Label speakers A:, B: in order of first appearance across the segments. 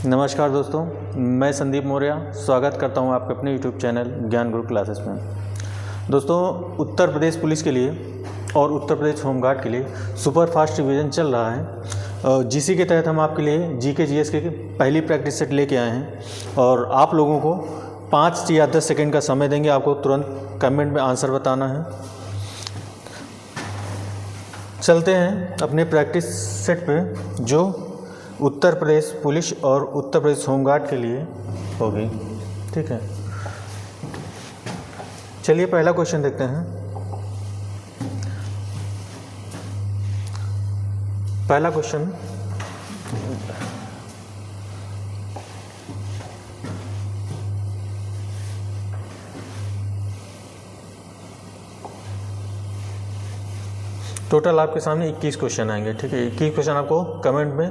A: नमस्कार दोस्तों, मैं संदीप मौर्य स्वागत करता हूं आपके अपने YouTube चैनल ज्ञान गुरु क्लासेस में। दोस्तों, उत्तर प्रदेश पुलिस के लिए और उत्तर प्रदेश होमगार्ड के लिए सुपर फास्ट रिवीजन चल रहा है। जिसी के तहत हम आपके लिए जीके जीएस के पहली प्रैक्टिस सेट लेके आए हैं और आप लोगों को 5 या 10 सेकेंड का समय देंगे। आपको तुरंत कमेंट में आंसर बताना है। चलते हैं अपने प्रैक्टिस सेट पे, जो उत्तर प्रदेश पुलिस और उत्तर प्रदेश होमगार्ड के लिए होगी। ठीक है, चलिए पहला क्वेश्चन देखते हैं। पहला क्वेश्चन टोटल आपके सामने 21 क्वेश्चन आएंगे। ठीक है, 21 क्वेश्चन आपको कमेंट में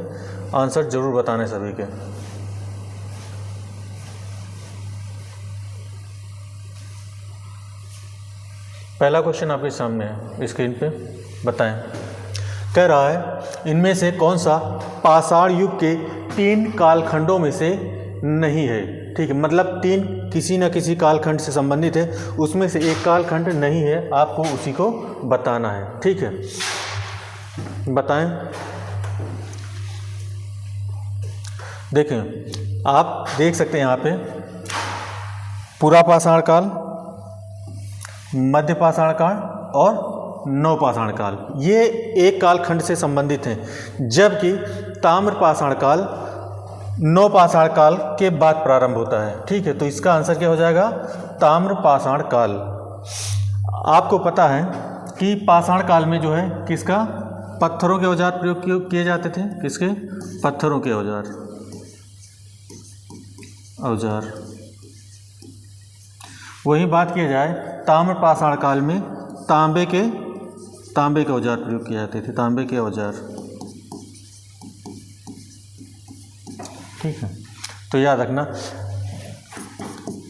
A: आंसर जरूर बताना है सभी के। पहला क्वेश्चन आपके सामने है, स्क्रीन पे बताएं। कह रहा है, इनमें से कौन सा पाषाण युग के 3 कालखंडों में से नहीं है। ठीक है, मतलब 3 किसी न किसी कालखंड से संबंधित है, उसमें से एक कालखंड नहीं है, आपको उसी को बताना है। ठीक है, बताएं। देखें, आप देख सकते हैं यहाँ पे पुरा पाषाण काल, मध्य पाषाण काल और नव पाषाण काल, ये एक कालखंड से संबंधित हैं, जबकि ताम्र पाषाण काल नव पाषाण काल के बाद प्रारंभ होता है। ठीक है, तो इसका आंसर क्या हो जाएगा? ताम्र पाषाण काल। आपको पता है कि पाषाण काल में जो है किसका, पत्थरों के औजार प्रयोग किए जाते थे। किसके? पत्थरों के औजार। वही बात किया जाए, ताम्र पाषाण काल में तांबे के औजार प्रयोग किए जाते थे, तांबे के औजार। ठीक है, तो याद रखना।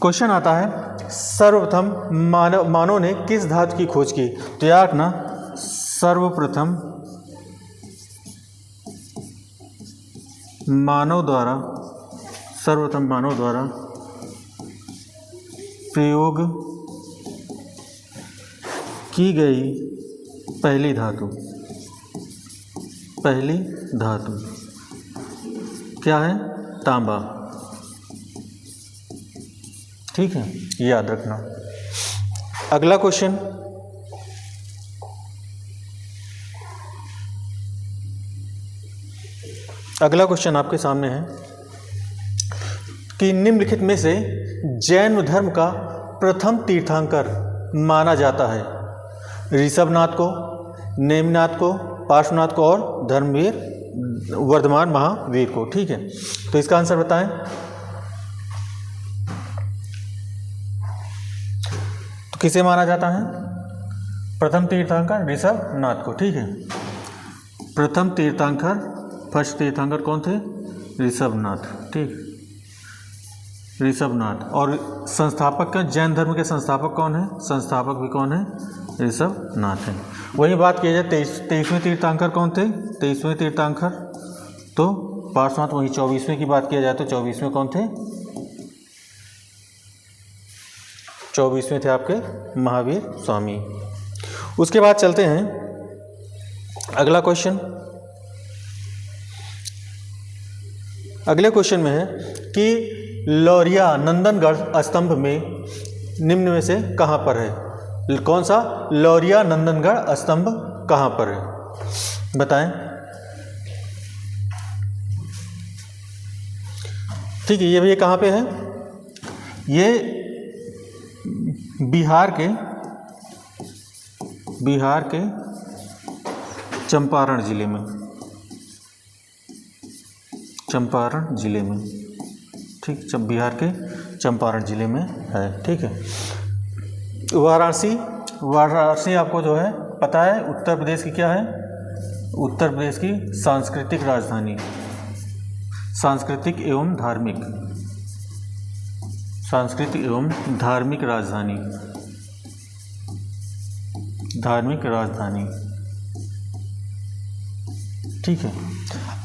A: क्वेश्चन आता है, सर्वप्रथम मानव ने किस धातु की खोज की? तो याद रखना, सर्वप्रथम मानव द्वारा प्रयोग की गई पहली धातु क्या है? तांबा। ठीक है, याद रखना। अगला क्वेश्चन, आपके सामने है कि निम्नलिखित में से जैन धर्म का प्रथम तीर्थंकर माना जाता है ऋषभनाथ को, नेमिनाथ को, पार्श्वनाथ को और धर्मवीर वर्धमान महावीर को। ठीक है, तो इसका आंसर बताएं। तो किसे माना जाता है प्रथम तीर्थंकर? ऋषभनाथ को। ठीक है, प्रथम तीर्थंकर, फर्स्ट तीर्थंकर कौन थे? ऋषभनाथ। ठीक, ऋषभनाथ। और संस्थापक का, जैन धर्म के संस्थापक कौन है? संस्थापक भी कौन है? ऋषभनाथ है। वही बात की जाए, 23वें तीर्थंकर कौन थे? 23वें तीर्थंकर तो पार्श्वनाथ। वही 24वें की बात किया जाए तो 24वें कौन थे? 24वें थे आपके महावीर स्वामी। उसके बाद चलते हैं अगला क्वेश्चन। अगले क्वेश्चन में है कि लौरिया नंदनगढ़ स्तंभ में निम्न में से कहाँ पर है? कौन सा लौरिया नंदनगढ़ स्तंभ कहाँ पर है? बताएं। ठीक है, ये भी कहाँ पे है? ये बिहार के चंपारण जिले में। ठीक, बिहार के चंपारण जिले में है। ठीक है, वाराणसी आपको जो है पता है उत्तर प्रदेश की क्या है? उत्तर प्रदेश की सांस्कृतिक राजधानी, सांस्कृतिक एवं धार्मिक राजधानी। ठीक है,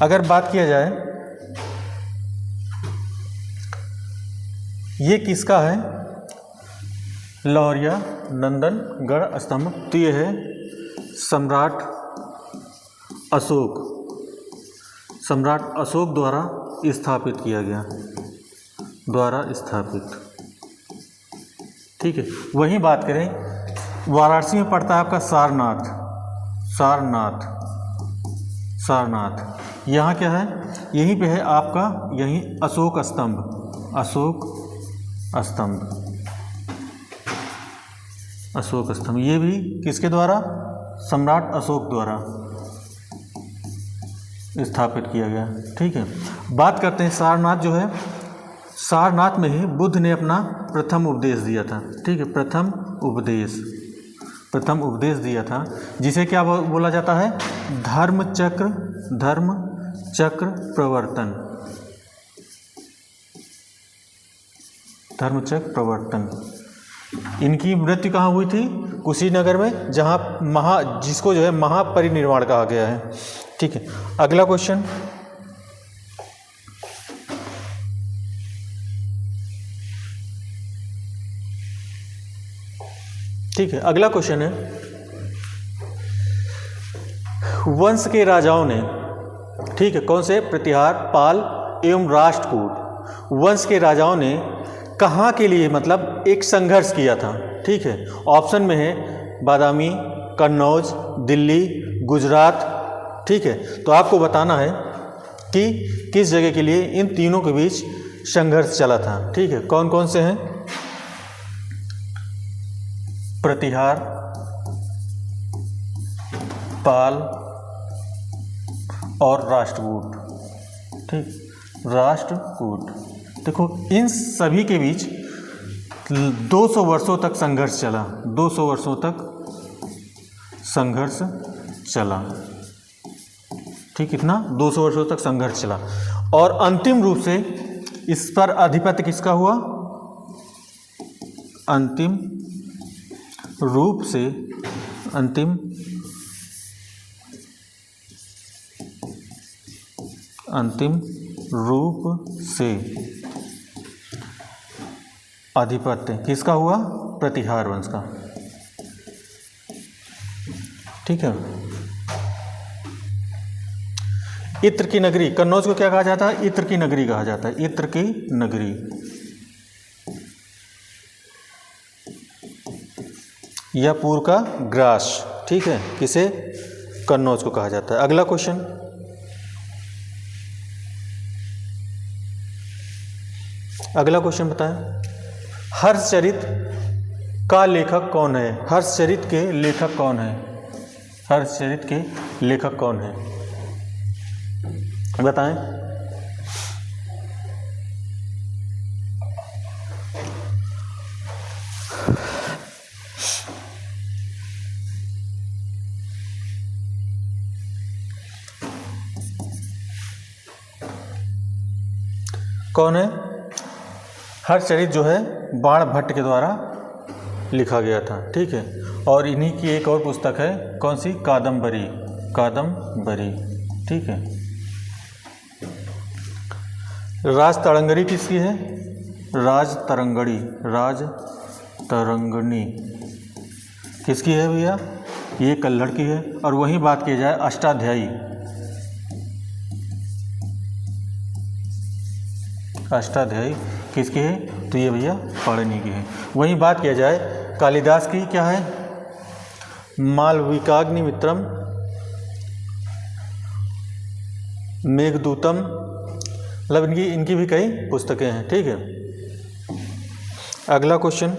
A: अगर बात किया जाए ये किसका है? लौरिया नंदनगढ़ स्तंभ। तो ये है सम्राट अशोक द्वारा स्थापित किया गया, ठीक है। वहीं बात करें, वाराणसी में पड़ता है आपका सारनाथ। यहाँ क्या है? यहीं पे है आपका, यहीं अशोक स्तंभ। ये भी किसके द्वारा? सम्राट अशोक द्वारा स्थापित किया गया, ठीक है। बात करते हैं सारनाथ जो है, सारनाथ में ही बुद्ध ने अपना प्रथम उपदेश दिया था, ठीक है। प्रथम उपदेश दिया था, जिसे क्या बोला जाता है? धर्म चक्र प्रवर्तन। इनकी मृत्यु कहाँ हुई थी? कुशीनगर में, जहाँ जिसको जो है महापरिनिर्वाण कहा गया है, ठीक है। अगला क्वेश्चन, ठीक है। अगला क्वेश्चन है, वंश के राजाओं ने, ठीक है, कौन से? प्रतिहार, पाल एवं राष्ट्रकूट वंश के राजाओं ने कहाँ के लिए मतलब एक संघर्ष किया था, ठीक है। ऑप्शन में है बादामी, कन्नौज, दिल्ली, गुजरात, ठीक है। तो आपको बताना है कि किस जगह के लिए इन तीनों के बीच संघर्ष चला था, ठीक है। कौन कौन से हैं? प्रतिहार, पाल और राष्ट्रकूट, ठीक। राष्ट्रकूट, देखो इन सभी के बीच 200 वर्षों तक संघर्ष चला, 200 वर्षों तक संघर्ष चला, ठीक। कितना? 200 वर्षों तक संघर्ष चला। और अंतिम रूप से इस पर आधिपत्य किसका हुआ? अंतिम रूप से आधिपत्य किसका हुआ? प्रतिहार वंश का, ठीक है। इत्र की नगरी, कन्नौज को क्या कहा जाता है? इत्र की नगरी कहा जाता है, इत्र की नगरी। यह पूर्व का ग्रास, ठीक है, किसे? कन्नौज को कहा जाता है। अगला क्वेश्चन, बताएं, हर्षचरित का लेखक कौन है? हर्षचरित के लेखक कौन है? बताएं। कौन है? हर्षचरित जो है बाणभट्ट के द्वारा लिखा गया था, ठीक है। और इन्हीं की एक और पुस्तक है, कौन सी? कादम्बरी, ठीक है। राजतरंगिणी किसकी है? राजतरंगिणी किसकी है भैया? ये कल्हड़ की है। और वहीं बात की जाए अष्टाध्यायी किसकी है? तो ये भैया पाणिनि की है। वहीं बात किया जाए कालिदास की, क्या है? मालविकाग्निमित्रम, मेघदूतम, मतलब इनकी भी कई पुस्तकें हैं, ठीक है। अगला क्वेश्चन,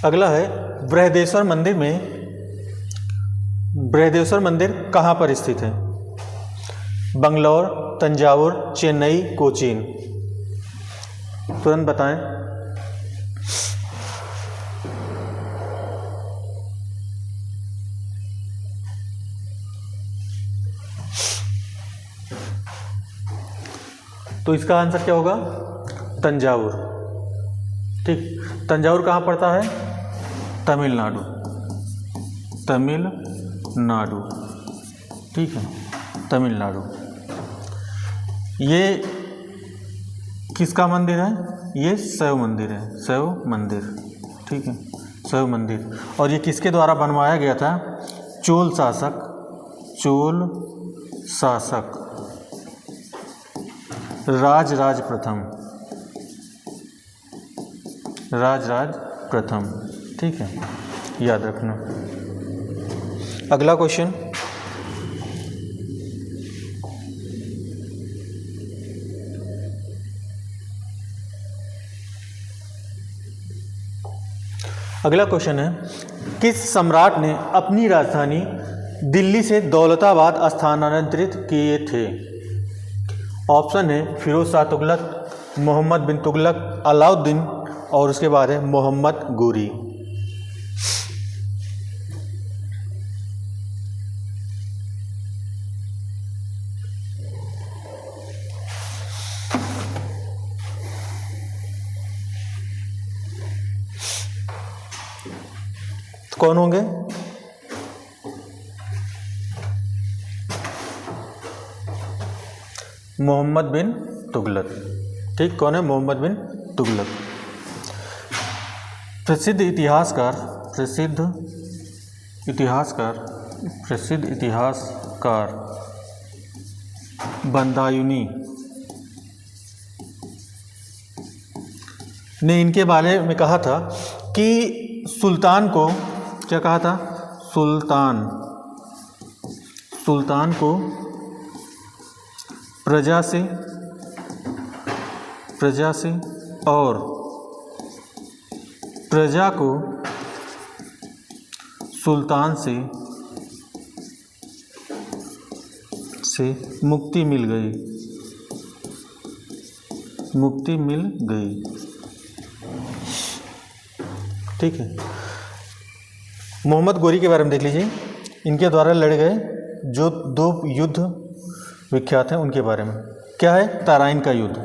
A: अगला है बृहदेश्वर मंदिर कहाँ पर स्थित है? बंगलौर, तंजावुर, चेन्नई, कोचीन। तुरंत बताएं। तो इसका आंसर क्या होगा? तंजावुर, ठीक। तंजावुर कहाँ पड़ता है? तमिलनाडु, ठीक है, तमिलनाडु। ये किसका मंदिर है? ये शैव मंदिर है, शैव मंदिर, ठीक है, शैव मंदिर। और ये किसके द्वारा बनवाया गया था? चोल शासक राजराज प्रथम, ठीक है, याद रखना। अगला क्वेश्चन, अगला क्वेश्चन है, किस सम्राट ने अपनी राजधानी दिल्ली से दौलताबाद स्थानांतरित किए थे? ऑप्शन है फिरोज शाह तुगलक, मोहम्मद बिन तुगलक, अलाउद्दीन और उसके बाद है मोहम्मद गोरी। कौन होंगे? मोहम्मद बिन तुगलक, ठीक, कौन है? मोहम्मद बिन तुगलक। प्रसिद्ध इतिहासकार बंदायूनी ने इनके बारे में कहा था कि सुल्तान को, क्या कहा था? सुल्तान को प्रजा से और प्रजा को सुल्तान से मुक्ति मिल गई, ठीक है। मोहम्मद गोरी के बारे में देख लीजिए, इनके द्वारा लड़े गए जो 2 युद्ध विख्यात हैं उनके बारे में। क्या है? तराइन का युद्ध,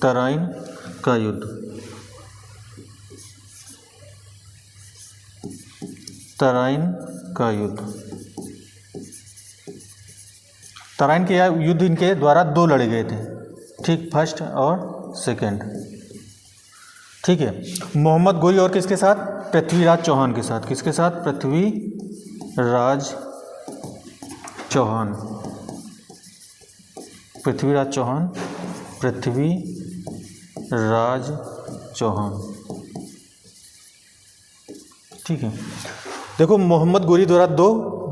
A: तराइन का युद्ध तराइन के युद्ध इनके द्वारा 2 लड़े गए थे, ठीक, फर्स्ट और सेकंड, ठीक है। मोहम्मद गोरी और किसके साथ? पृथ्वीराज चौहान के साथ। किसके साथ? पृथ्वीराज चौहान, ठीक है। देखो, मोहम्मद गोरी द्वारा 2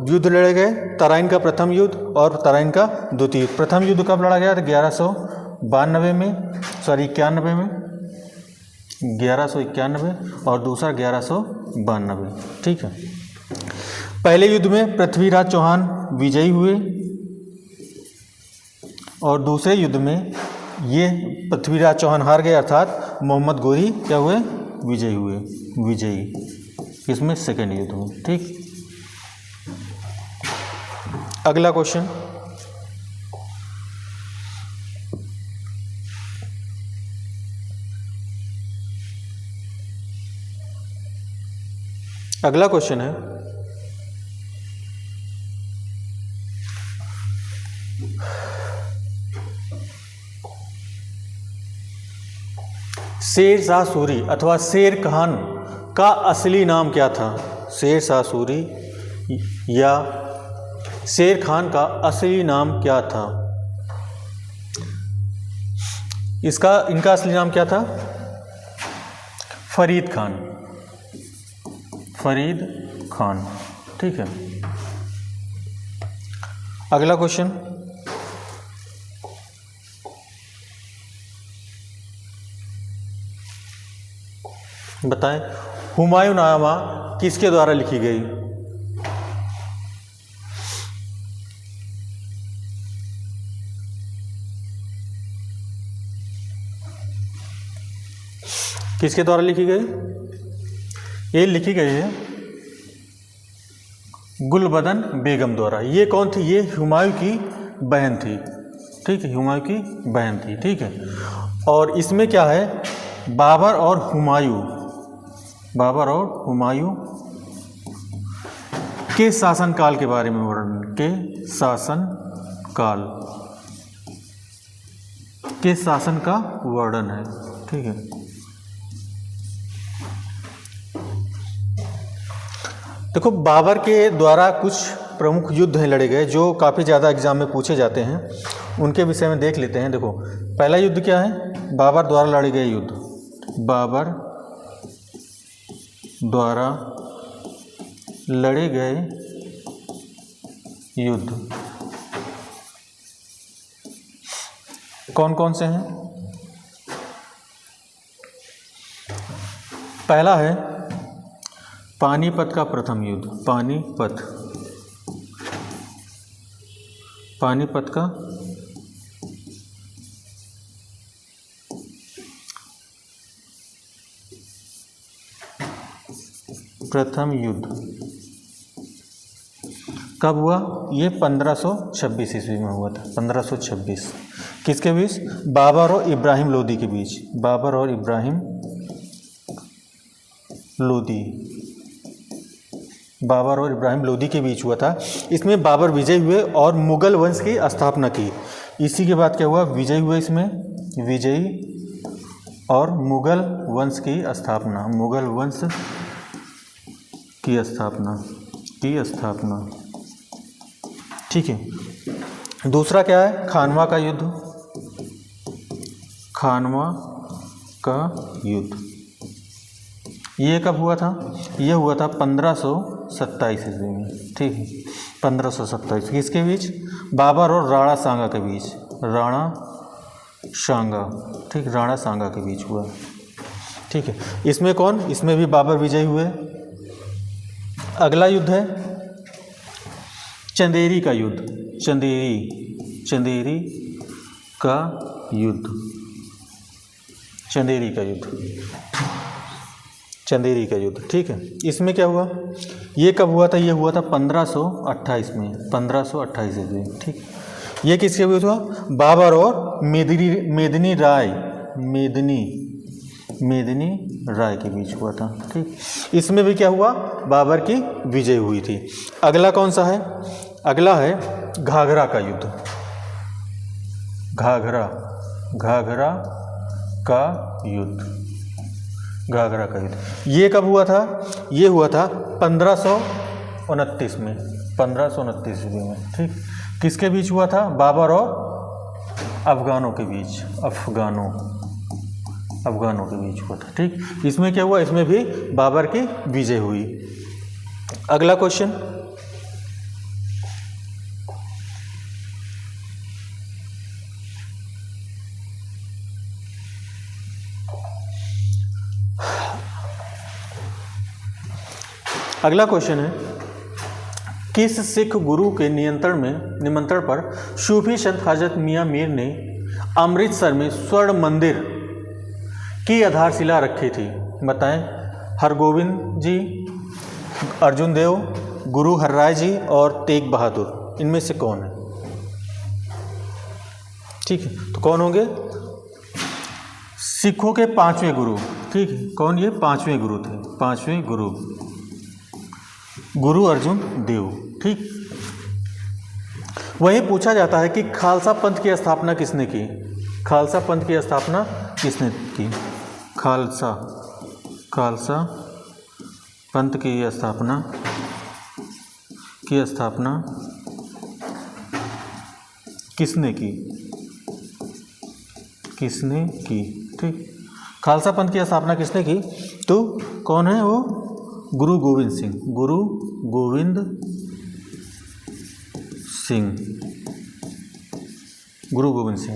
A: युद्ध लड़े गए, तराइन का प्रथम युद्ध और तराइन का द्वितीय युद्ध। प्रथम युद्ध कब लड़ा गया? 1191 में, 1191 और दूसरा 1192, ठीक है। पहले युद्ध में पृथ्वीराज चौहान विजयी हुए और दूसरे युद्ध में ये पृथ्वीराज चौहान हार गए, अर्थात मोहम्मद गोरी क्या हुए? विजयी, इसमें सेकेंड युद्ध में, ठीक। अगला क्वेश्चन, है शेर शाह सूरी अथवा शेर खान का असली नाम क्या था? शेर शाह सूरी या शेर खान का असली नाम क्या था? इनका असली नाम क्या था? फरीद खान, ठीक है। अगला क्वेश्चन, बताएं, हुमायूंनामा किसके द्वारा लिखी गई? किसके द्वारा लिखी गई? ये लिखी गई है गुलबदन बेगम द्वारा। ये कौन थी? ये हुमायूं की बहन थी, ठीक है, हुमायूं की बहन थी, ठीक है। और इसमें क्या है? बाबर और हुमायूं के शासनकाल के बारे में वर्णन, के शासन काल, किस शासन का वर्णन है। ठीक है, देखो बाबर के द्वारा कुछ प्रमुख युद्ध हैं लड़े गए जो काफ़ी ज़्यादा एग्जाम में पूछे जाते हैं, उनके विषय में देख लेते हैं। देखो पहला युद्ध क्या है, बाबर द्वारा लड़े गए युद्ध, बाबर द्वारा लड़े गए युद्ध कौन कौन से हैं। पहला है पानीपत का प्रथम युद्ध, पानीपत का प्रथम युद्ध कब हुआ, ये 1526 ईस्वी में हुआ था। 1526 किसके बीच, बाबर और इब्राहिम लोदी के बीच, बाबर और इब्राहिम लोदी, बाबर और इब्राहिम लोदी के बीच हुआ था। इसमें बाबर विजयी हुए और मुगल वंश की स्थापना की। इसी के बाद क्या हुआ, विजयी हुए, इसमें विजयी और मुगल वंश की स्थापना, मुगल वंश की स्थापना। ठीक है, दूसरा क्या है, खानवा का युद्ध, खानवा का युद्ध, ये कब हुआ था, ये हुआ था 1527 ईस्वी में। ठीक है, 1527 किसके बीच, बाबर और राणा सांगा के बीच, राणा सांगा, ठीक, राणा सांगा के बीच हुआ। ठीक है, इसमें कौन, इसमें भी बाबर विजयी हुए। अगला युद्ध है चंदेरी का युद्ध, चंदेरी का युद्ध, चंदेरी का युद्ध। ठीक है, इसमें क्या हुआ, ये कब हुआ था, ये हुआ था 1528 में, 1528 ईस्वी। ठीक, ये किसके बीच हुआ, बाबर और मेदिनी राय के बीच हुआ था। ठीक, इसमें भी क्या हुआ, बाबर की विजय हुई थी। अगला कौन सा है, अगला है घाघरा का युद्ध, घाघरा का युद्ध, ये कब हुआ था, ये हुआ था 1529 में, 1529 ईस्वी में। ठीक, किसके बीच हुआ था, बाबर और अफगानों के बीच, अफगानों के बीच हुआ था। ठीक, इसमें क्या हुआ, इसमें भी बाबर की विजय हुई। अगला क्वेश्चन, अगला क्वेश्चन है, किस सिख गुरु के निमंत्रण पर सूफी संत हजरत मियां मीर ने अमृतसर में स्वर्ण मंदिर की आधारशिला रखी थी। बताएं, हरगोविंद जी, अर्जुन देव, गुरु हरराय जी और तेग बहादुर, इनमें से कौन है। ठीक है, तो कौन होंगे, सिखों के 5वें गुरु। ठीक है, कौन, ये 5वें गुरु थे, 5वें गुरु अर्जुन देव। ठीक, वही पूछा जाता है कि खालसा पंथ की स्थापना किसने की, खालसा पंथ की स्थापना किसने की, खालसा पंथ की स्थापना किसने की। ठीक, खालसा पंथ की स्थापना किसने की, तो कौन है वो, गुरु गोविंद सिंह।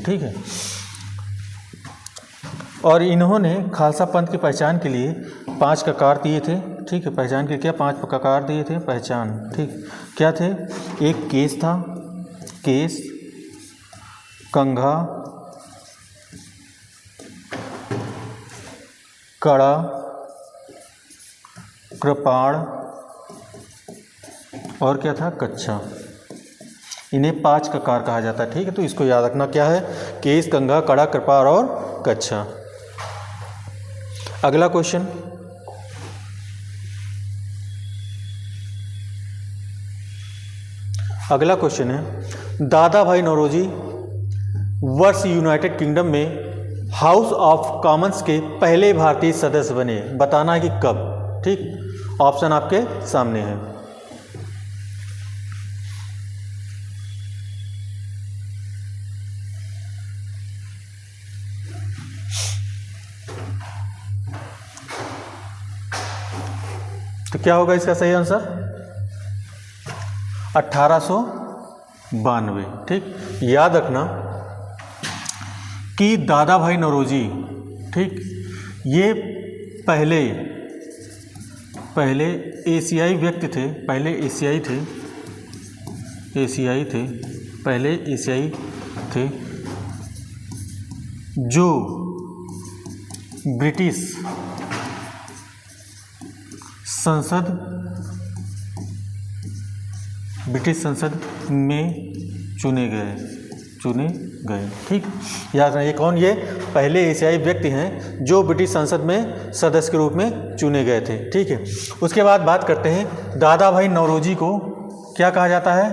A: ठीक है, और इन्होंने खालसा पंथ की पहचान के लिए 5 ककार दिए थे। ठीक है, पहचान के क्या 5 ककार दिए थे, पहचान। ठीक, क्या थे, एक केस था, केस, कंघा, कड़ा, कृपाण और क्या था, कच्छा। इन्हें 5 ककार कहा जाता है। ठीक है, तो इसको याद रखना, क्या है, केस, कंघा, कड़ा, कृपाण और कच्छा। अगला क्वेश्चन, अगला क्वेश्चन है, दादा भाई नौरोजी वर्ष यूनाइटेड किंगडम में हाउस ऑफ कॉमन्स के पहले भारतीय सदस्य बने, बताना है कि कब। ठीक, ऑप्शन आपके सामने है। तो क्या होगा इसका सही आंसर? 1892। ठीक, याद रखना कि दादा भाई नौरोजी, ठीक, ये पहले एशियाई व्यक्ति थे, पहले एशियाई थे जो ब्रिटिश संसद में चुने गए। ठीक, याद रखिए कौन, ये पहले एशियाई व्यक्ति हैं जो ब्रिटिश संसद में सदस्य के रूप में चुने गए थे। ठीक है, उसके बाद बात करते हैं, दादा भाई नौरोजी को क्या कहा जाता है?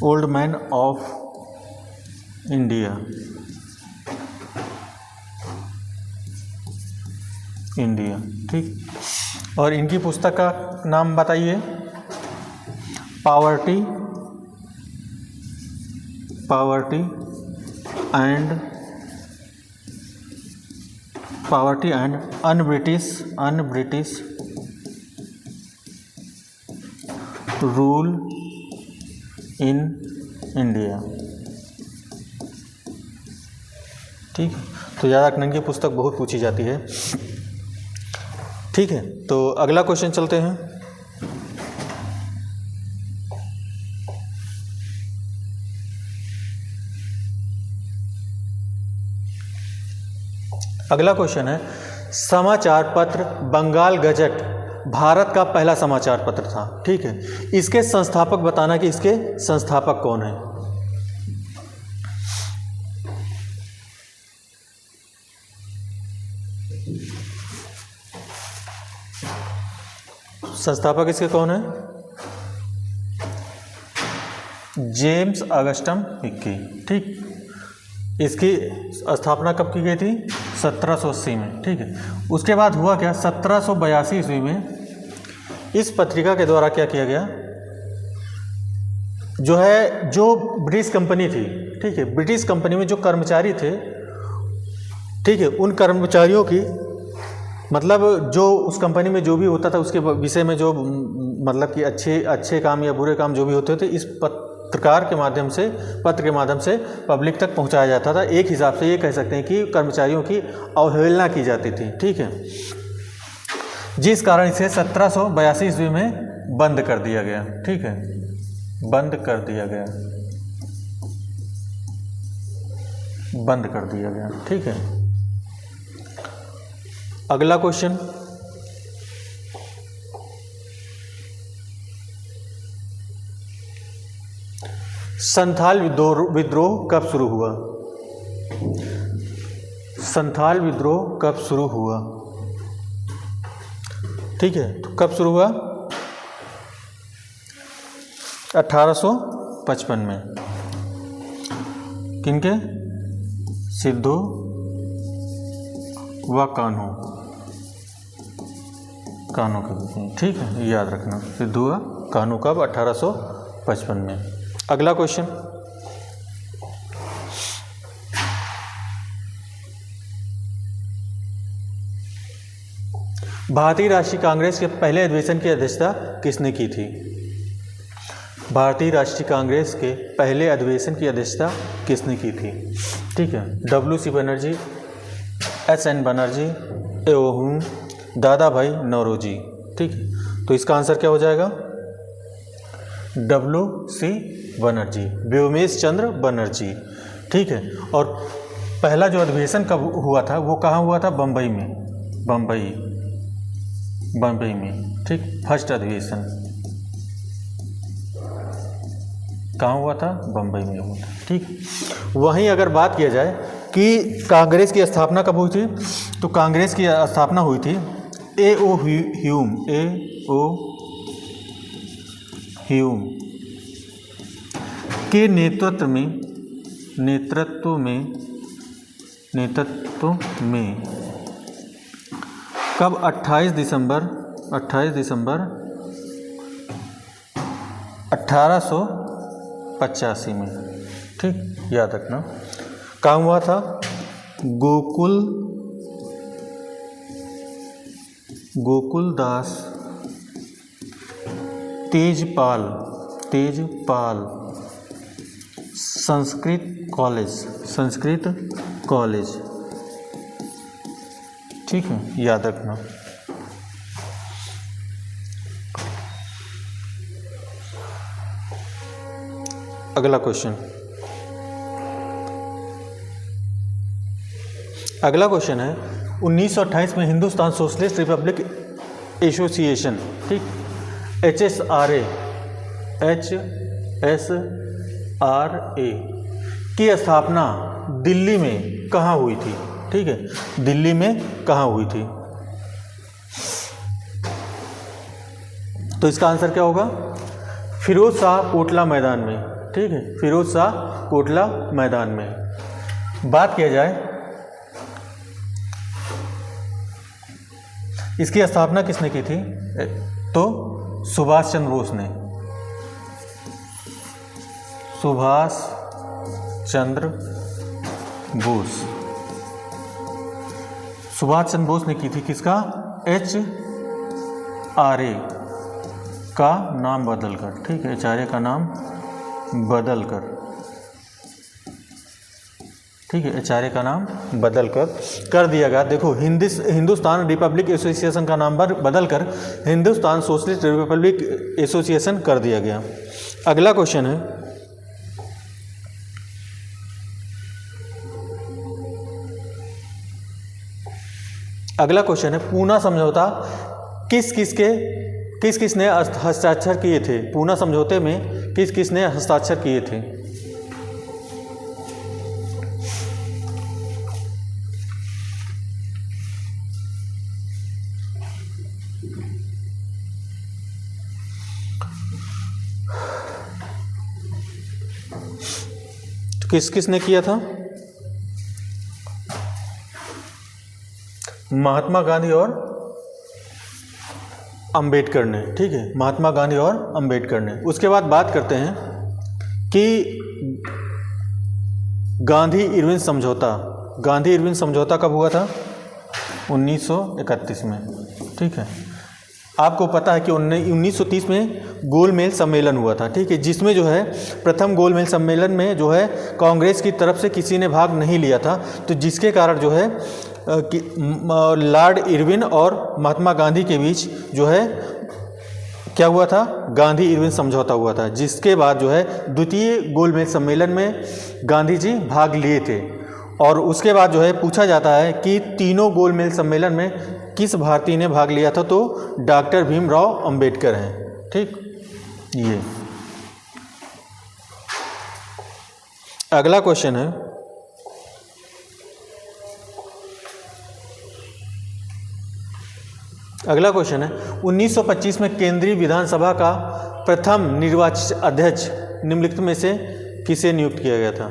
A: Old man of India. ठीक, और इनकी पुस्तक का नाम बताइए। Poverty and un-British rule in India. ठीक, तो याद रखना की पुस्तक बहुत पूछी जाती है। ठीक है, तो अगला क्वेश्चन चलते हैं। अगला क्वेश्चन है, समाचार पत्र बंगाल गजट भारत का पहला समाचार पत्र था। ठीक है, इसके संस्थापक बताना कि इसके संस्थापक कौन है। संस्थापक इसके कौन है? James Augustus Hicky. ठीक, इसकी स्थापना कब की गई थी? 1780 में। ठीक है, उसके बाद हुआ क्या, 1782 ईस्वी में इस पत्रिका के द्वारा क्या किया गया, जो ब्रिटिश कंपनी थी, ठीक है, ब्रिटिश कंपनी में जो कर्मचारी थे, ठीक है, उन कर्मचारियों की मतलब जो उस कंपनी में जो भी होता था उसके विषय में जो मतलब कि अच्छे काम या बुरे काम जो भी होते थे, इस पत्र के माध्यम से पब्लिक तक पहुंचाया जाता था। एक हिसाब से ये कह सकते हैं कि कर्मचारियों की अवहेलना की जाती थी। ठीक है, जिस कारण इसे 1782 ईस्वी में बंद कर दिया गया। ठीक है, बंद कर दिया गया। ठीक है, अगला क्वेश्चन, संथाल विद्रोह कब शुरू हुआ? संथाल विद्रोह कब शुरू हुआ? ठीक है, तो कब शुरू हुआ? 1855 में। किनके? सिद्धू व कान्हू के बीच में। ठीक है, याद रखना, सिद्धू व कान्हू कब? 1855 में। अगला क्वेश्चन, भारतीय राष्ट्रीय कांग्रेस के पहले अधिवेशन की अध्यक्षता किसने की थी? भारतीय राष्ट्रीय कांग्रेस के पहले अधिवेशन की अध्यक्षता किसने की थी? ठीक है, WC बनर्जी, SN बनर्जी एवं दादा भाई नौरोजी। ठीक है, तो इसका आंसर क्या हो जाएगा? WC बनर्जी, व्योमेश चंद्र बनर्जी। ठीक है, और पहला जो अधिवेशन कब हुआ था वो कहाँ हुआ था? बम्बई में। ठीक, फर्स्ट अधिवेशन कहाँ हुआ था? बम्बई में हुआ था। ठीक, वहीं अगर बात किया जाए कि कांग्रेस की स्थापना कब हुई थी, तो कांग्रेस की स्थापना हुई थी ए.ओ. ह्यूम के नेतृत्व में कब? 28 दिसंबर 1885 में। ठीक, याद रखना। काम हुआ था गोकुलदास तेजपाल संस्कृत कॉलेज। ठीक है, याद रखना। अगला क्वेश्चन है 1928 में हिंदुस्तान सोशलिस्ट रिपब्लिक एसोसिएशन, ठीक, HSRA की स्थापना दिल्ली में कहाँ हुई थी? ठीक है, दिल्ली में कहाँ हुई थी? तो इसका आंसर क्या होगा? फिरोज शाह कोटला मैदान में। ठीक है, फिरोज शाह कोटला मैदान में। बात किया जाए इसकी स्थापना किसने की थी, तो सुभाष चंद्र बोस ने। सुभाष चंद्र बोस ने की थी। किसका? HRA का नाम बदलकर। ठीक है, HRA का नाम बदलकर। ठीक है, HRA का नाम बदलकर कर दिया गया। देखो, हिंदुस्तान रिपब्लिक एसोसिएशन का नाम बदलकर हिंदुस्तान सोशलिस्ट रिपब्लिक एसोसिएशन कर दिया गया। अगला क्वेश्चन है पूना समझौता किस किसने हस्ताक्षर किए थे? पूना समझौते में किस किसने हस्ताक्षर किए थे? तो किसने किया था? महात्मा गांधी और अंबेडकर ने। ठीक है, महात्मा गांधी और अंबेडकर ने। उसके बाद बात करते हैं कि गांधी इरविन समझौता कब हुआ था? 1931 में। ठीक है, आपको पता है कि 1930 में गोलमेज सम्मेलन हुआ था। ठीक है, जिसमें जो है प्रथम गोलमेज सम्मेलन में जो है कांग्रेस की तरफ से किसी ने भाग नहीं लिया था, तो जिसके कारण जो है लॉर्ड इरविन और महात्मा गांधी के बीच जो है क्या हुआ था? गांधी इरविन समझौता हुआ था, जिसके बाद जो है द्वितीय गोलमेज सम्मेलन में गांधी जी भाग लिए थे। और उसके बाद जो है पूछा जाता है कि तीनों गोलमेज सम्मेलन में किस भारतीय ने भाग लिया था, तो डॉक्टर भीमराव अंबेडकर हैं। ठीक, ये अगला क्वेश्चन है अगला क्वेश्चन है 1925 में केंद्रीय विधानसभा का प्रथम निर्वाचित अध्यक्ष निम्नलिखित में से किसे नियुक्त किया गया था?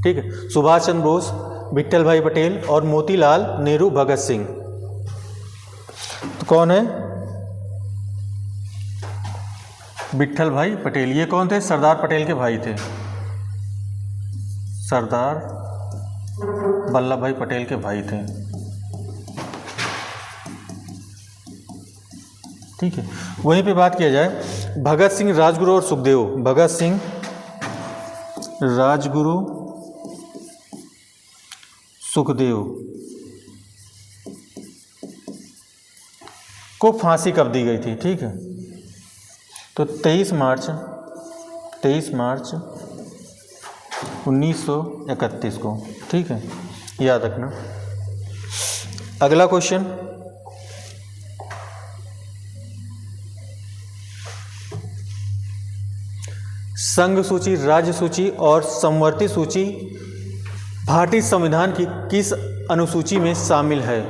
A: ठीक है, सुभाष चंद्र बोस, विट्ठल भाई पटेल और मोतीलाल नेहरू, भगत सिंह। तो कौन है? विट्ठल भाई पटेल। ये कौन थे? सरदार पटेल के भाई थे। सरदार वल्लभ भाई पटेल के भाई थे। ठीक है, वहीं पे बात किया जाए भगत सिंह, राजगुरु और सुखदेव। भगत सिंह, राजगुरु, सुखदेव को फांसी कब दी गई थी? ठीक है, तो 23 मार्च 1931 को। ठीक है, याद रखना। अगला क्वेश्चन संघ सूची, राज्य सूची और समवर्ती सूची भारतीय संविधान की किस अनुसूची में शामिल है?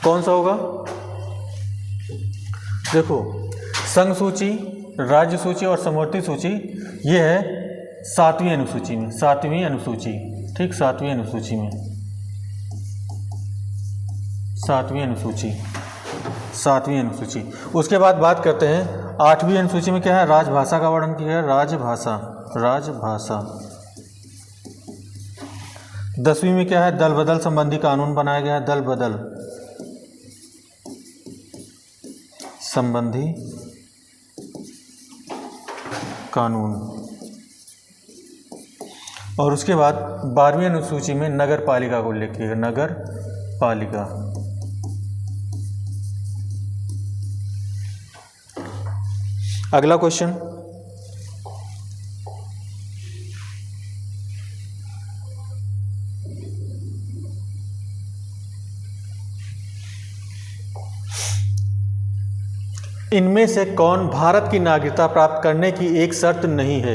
A: कौन सा होगा? देखो, संघ सूची, राज्य सूची और समवर्ती सूची ये है 7वीं अनुसूची में, 7वीं अनुसूची, ठीक, 7वीं अनुसूची में, 7वीं अनुसूची, 7वीं अनुसूची। उसके बाद बात करते हैं 8वीं अनुसूची में क्या है? राजभाषा का वर्णन किया है, राजभाषा, राजभाषा। 10वीं में क्या है? दल बदल संबंधी कानून बनाया गया है, दल बदल संबंधी कानून। और उसके बाद 12वीं अनुसूची में नगर पालिका को उल्लेख किया गया, नगर पालिका। अगला क्वेश्चन, इनमें से कौन भारत की नागरिकता प्राप्त करने की एक शर्त नहीं है?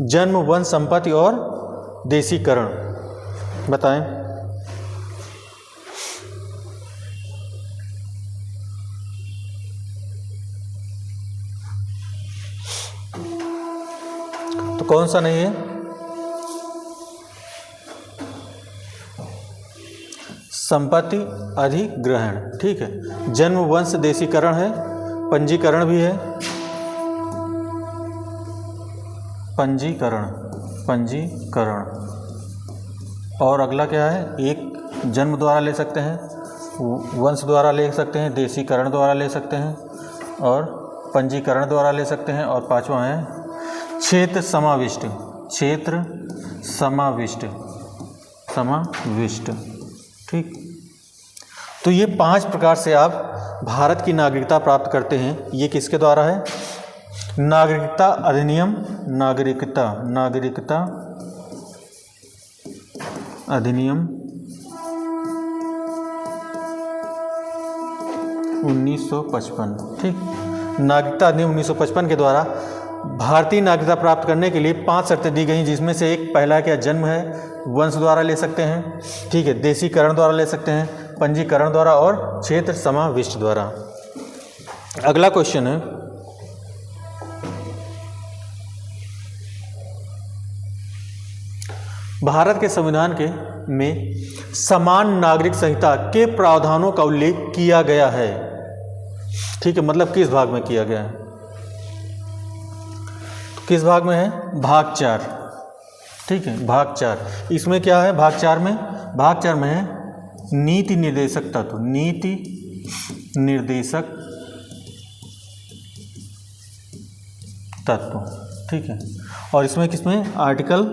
A: जन्म, वंश, संपत्ति और देशीकरण। बताएं। तो कौन सा नहीं है? संपत्ति अधिग्रहण, ठीक है। जन्म, वंश, देशीकरण है, पंजीकरण भी है, पंजीकरण, पंजीकरण। और अगला क्या है? एक जन्म द्वारा ले सकते हैं, वंश द्वारा ले सकते हैं, देशीकरण द्वारा ले सकते हैं और पंजीकरण द्वारा ले सकते हैं। और 5वां है क्षेत्र समाविष्ट, क्षेत्र समाविष्ट, समाविष्ट, ठीक। तो ये 5 प्रकार से आप भारत की नागरिकता प्राप्त करते हैं। ये किसके द्वारा है? नागरिकता अधिनियम, नागरिकता, नागरिकता अधिनियम 1955, ठीक। नागरिकता अधिनियम 1955 के द्वारा भारतीय नागरिकता प्राप्त करने के लिए 5 शर्तें दी गई, जिसमें से एक पहला क्या? जन्म है, वंश द्वारा ले सकते हैं, ठीक है, देशीकरण द्वारा ले सकते हैं, पंजीकरण द्वारा और क्षेत्र समाविष्ट द्वारा। अगला क्वेश्चन है, भारत के संविधान के में समान नागरिक संहिता के प्रावधानों का उल्लेख किया गया है, ठीक है, मतलब किस भाग में किया गया है? किस भाग में है? भाग 4, ठीक है, भाग 4। इसमें क्या है? भाग 4 में, भाग 4 में है नीति निर्देशक तत्व, नीति निर्देशक तत्व, ठीक है। और इसमें किसमें? आर्टिकल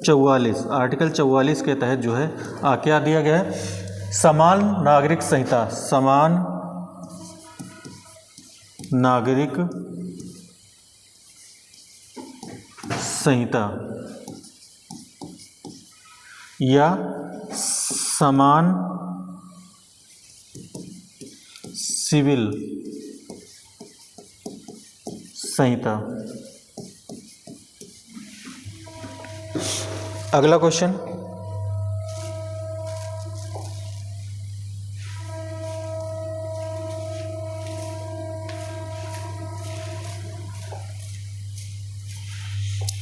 A: 44, आर्टिकल 44 के तहत जो है क्या दिया गया है? समान नागरिक संहिता, समान नागरिक संहिता या समान सिविल संहिता। अगला क्वेश्चन,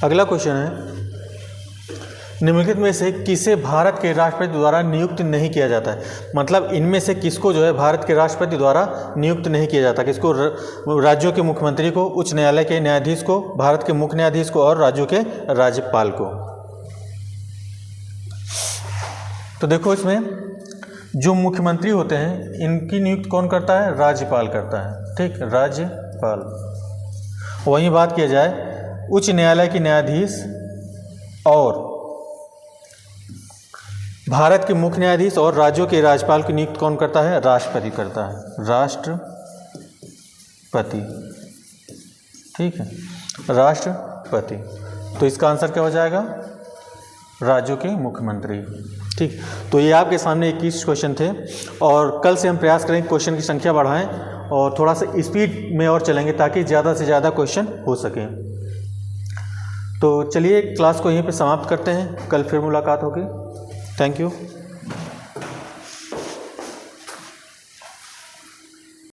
A: अगला क्वेश्चन है निम्नलिखित में से किसे भारत के राष्ट्रपति द्वारा नियुक्त नहीं किया जाता है? मतलब इनमें से किसको जो है भारत के राष्ट्रपति द्वारा नियुक्त नहीं किया जाता? किसको? राज्यों के मुख्यमंत्री को, उच्च न्यायालय के न्यायाधीश को, भारत के मुख्य न्यायाधीश को और राज्यों के राज्यपाल को। तो देखो, इसमें जो मुख्यमंत्री होते हैं इनकी नियुक्त कौन करता है? राज्यपाल करता है, ठीक, राज्यपाल। वहीं बात किया जाए उच्च न्यायालय के न्यायाधीश और भारत के मुख्य न्यायाधीश और राज्यों के राज्यपाल की नियुक्त कौन करता है? राष्ट्रपति करता है, राष्ट्रपति, ठीक है, राष्ट्रपति। तो इसका आंसर क्या हो जाएगा? राज्यों के मुख्यमंत्री। ठीक, तो ये आपके सामने 21 क्वेश्चन थे और कल से हम प्रयास करेंगे क्वेश्चन की संख्या बढ़ाएं और थोड़ा सा स्पीड में और चलेंगे ताकि ज़्यादा से ज़्यादा क्वेश्चन हो सकें। तो चलिए क्लास को यहीं पे समाप्त करते हैं, कल फिर मुलाकात होगी। Thank you.